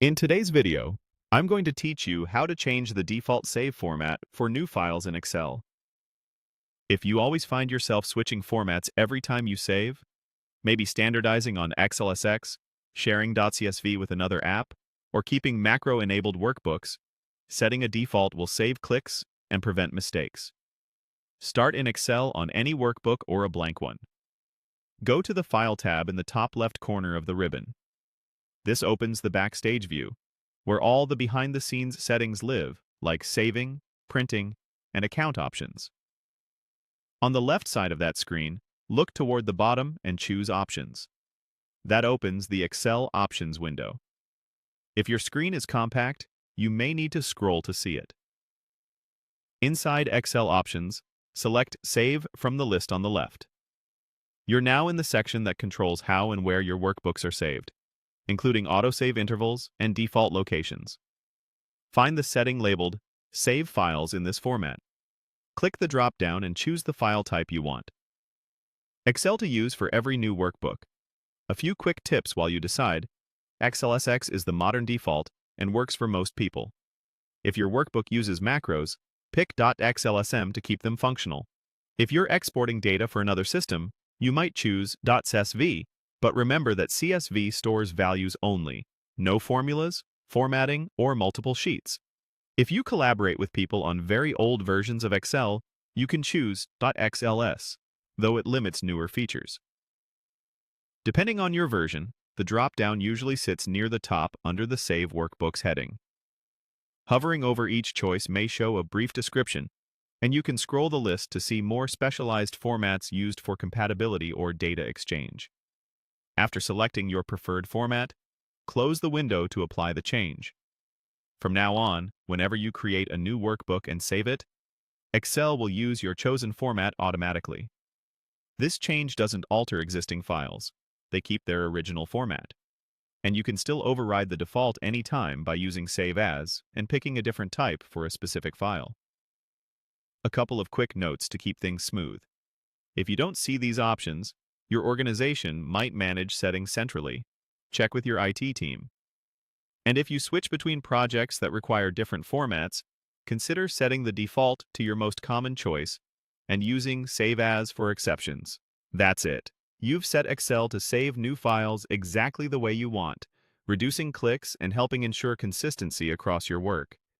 In today's video, I'm going to teach you how to change the default save format for new files in Excel. If you always find yourself switching formats every time you save, maybe standardizing on xlsx, sharing .csv with another app, or keeping macro-enabled workbooks, setting a default will save clicks and prevent mistakes. Start in Excel on any workbook or a blank one. Go to the File tab in the top left corner of the ribbon. This opens the Backstage view, where all the behind-the-scenes settings live, like saving, printing, and account options. On the left side of that screen, look toward the bottom and choose Options. That opens the Excel Options window. If your screen is compact, you may need to scroll to see it. Inside Excel Options, select Save from the list on the left. You're now in the section that controls how and where your workbooks are saved, including autosave intervals and default locations. Find the setting labeled Save Files in this format. Click the drop-down and choose the file type you want. Excel to use for every new workbook. A few quick tips while you decide. xlsx is the modern default and works for most people. If your workbook uses macros, pick .xlsm to keep them functional. If you're exporting data for another system, you might choose .csv, but remember that CSV stores values only, no formulas, formatting, or multiple sheets. If you collaborate with people on very old versions of Excel, you can choose .xls, though it limits newer features. Depending on your version, the drop-down usually sits near the top under the Save Workbooks heading. Hovering over each choice may show a brief description, and you can scroll the list to see more specialized formats used for compatibility or data exchange. After selecting your preferred format, close the window to apply the change. From now on, whenever you create a new workbook and save it, Excel will use your chosen format automatically. This change doesn't alter existing files. They keep their original format. And you can still override the default anytime by using Save As and picking a different type for a specific file. A couple of quick notes to keep things smooth. If you don't see these options, your organization might manage settings centrally. Check with your IT team. And if you switch between projects that require different formats, consider setting the default to your most common choice and using Save As for exceptions. That's it. You've set Excel to save new files exactly the way you want, reducing clicks and helping ensure consistency across your work.